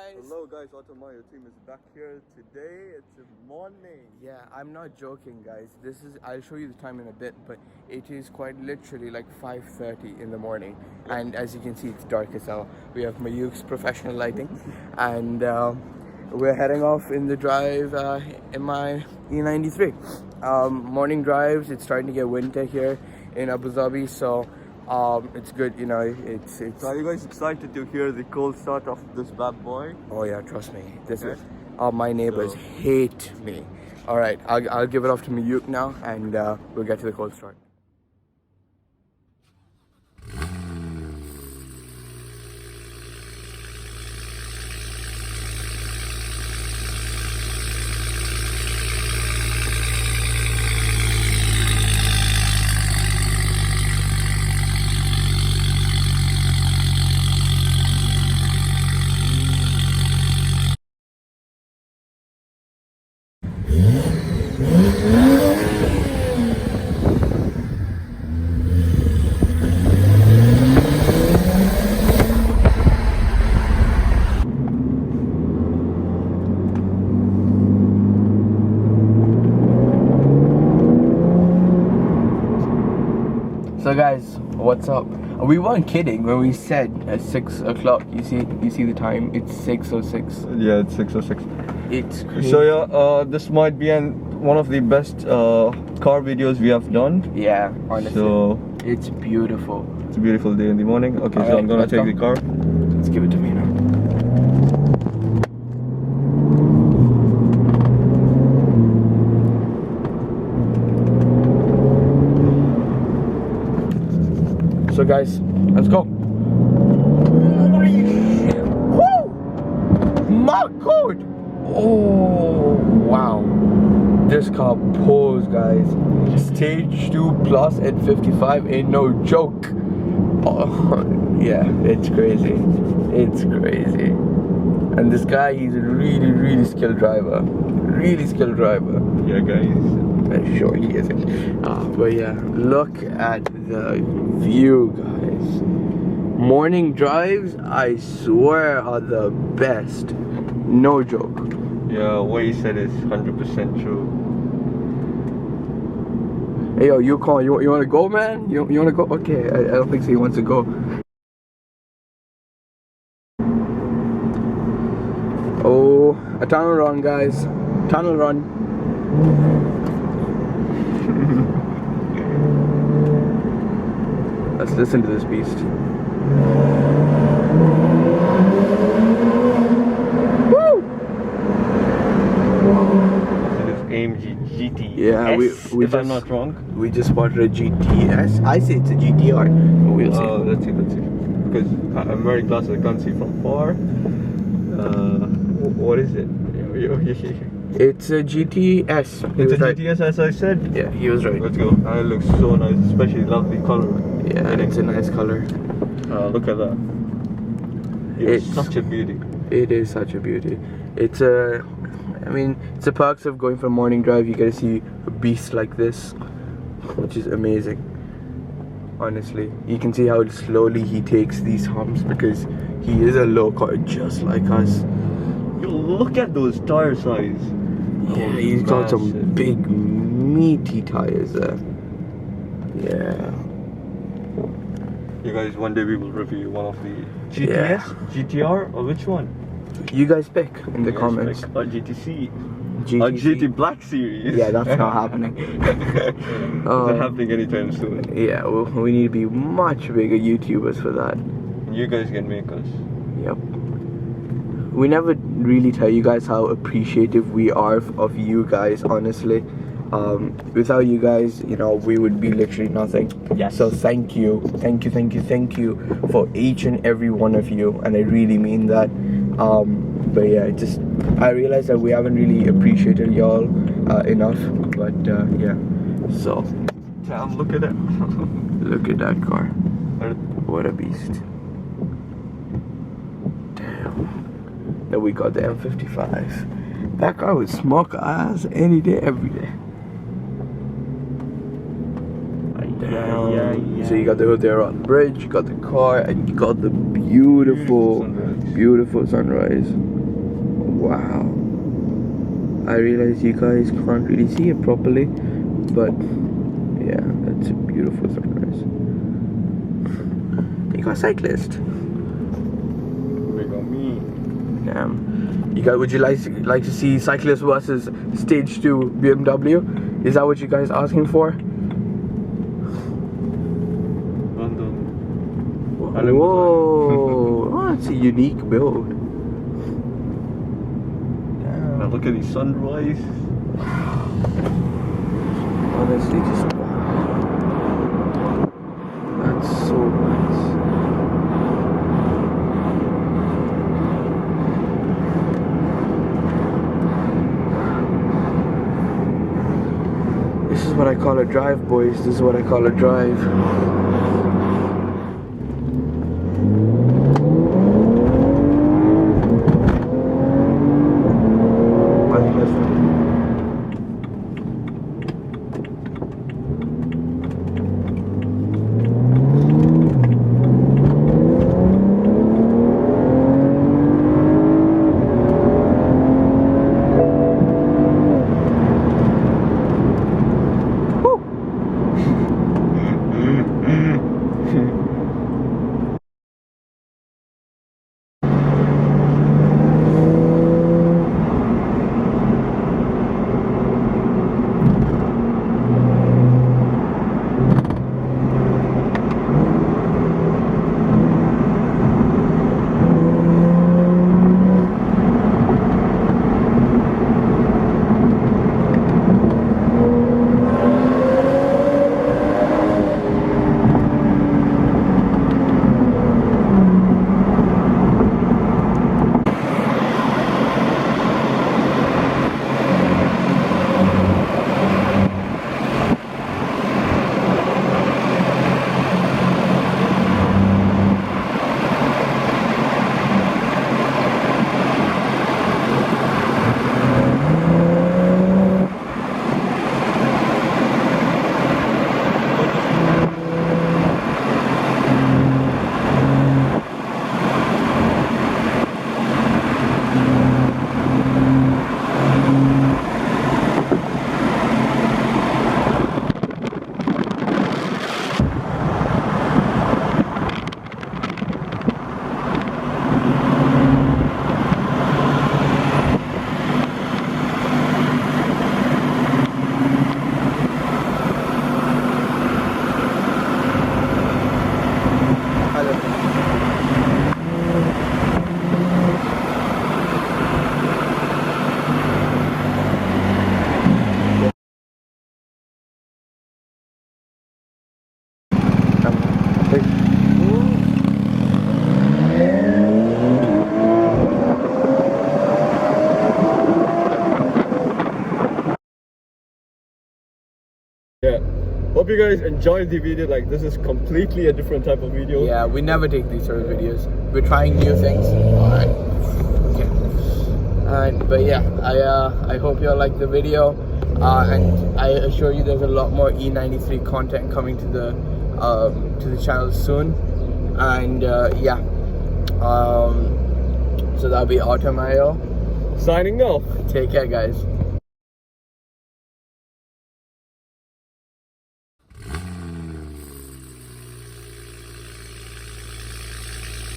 guys. Hello guys, Automayo team is back here today. It's morning. Yeah, I'm not joking, guys. I'll show you the time in a bit, but it is quite literally like 5:30 in the morning. Yeah. And as you can see, it's dark as hell. We have Mayuk's professional lighting, and we're heading off in the drive in my E93. Morning drives. It's starting to get winter here in Abu Dhabi, so it's good, you know. It's. So are you guys excited to hear the cold start of this bad boy? Oh yeah, trust me. This Okay. is. My neighbors hate me. All right, I'll give it off to Mayuk now, and we'll get to the cold start. So guys, what's up? We weren't kidding when we said at 6 o'clock. You see the time? It's 6:06. Yeah, it's 6:06. It's crazy. So yeah, this might be one of the best car videos we have done. Yeah, honestly. So it's beautiful. it's a beautiful day in the morning. Okay, All so right, I'm gonna let's take go. the car. Let's give it to me now. So guys, let's go. Woo! My God! Oh wow! This car pulls, guys. Stage 2 plus N55 ain't no joke. Oh yeah, it's crazy. It's crazy. And this guy, he's a really skilled driver. Really skilled driver. Yeah, guys. I'm sure he isn't. But yeah, look at the view, guys. Morning drives, I swear, are the best. No joke. Yeah, what he said is 100% true. Hey yo, you want to go, man? You want to go? Okay, I don't think so. He wants to go. Oh, a tunnel run, guys. Tunnel run. Let's listen to this beast. Woo! It is AMG GT. Yeah, we if I'm not wrong. We just spotted a GTS. I say it's a GTR. We'll see. Let's see. Because I'm wearing glasses, I can't see from far. What is it? It's a GTS. It's a GTS, as I said. Yeah, he was right. Let's go. And it looks so nice, especially love the color. Yeah, it's a nice color. Look at that. It's such a beauty. It is such a beauty. It's a, I mean, it's the perks of going for a morning drive. You get to see a beast like this, which is amazing. Honestly, you can see how slowly he takes these humps because he is a low car just like us. Yo, look at those tire size. Yeah, he's got some big meaty tires there. Yeah. You guys, one day we will review one of the GTS, GTR, or which one? You guys pick in the comments. Or GTC. GTC. Or GT Black Series. Yeah, that's not happening. It's not happening anytime soon. Yeah, we need to be much bigger YouTubers for that. You guys can make us. Yep. We never really tell you guys how appreciative we are of you guys, honestly. Without you guys, you know, we would be literally nothing. Yes. So thank you for each and every one of you, and I really mean that. But yeah, I realized that we haven't really appreciated y'all enough. But yeah, so Damn, look at it. look at that car. What a beast. Damn. Then we got the N55. That car would smoke ass any day, every day. Yeah. So you got the hood there on the bridge, you got the car, and you got the beautiful sunrise. Wow. I realize you guys can't really see it properly, but yeah, that's a beautiful sunrise. You got a cyclist. Big on me. You guys, would you like to see cyclist versus stage 2 BMW? Is that what you guys asking for? London. Whoa! Oh, it's a unique build. Now look at the sunrise. Honestly, just wow. That's so nice. This is what I call a drive, boys. This is what I call a drive. Yeah. Hope you guys enjoyed the video. Like, this is completely a different type of video. Yeah, we never take these sort of videos. We're trying new things. Alright. Okay. But yeah, I hope you all liked the video. And I assure you there's a lot more E93 content coming to the channel soon. And yeah. So that'll be Automayo. Signing off. Take care, guys.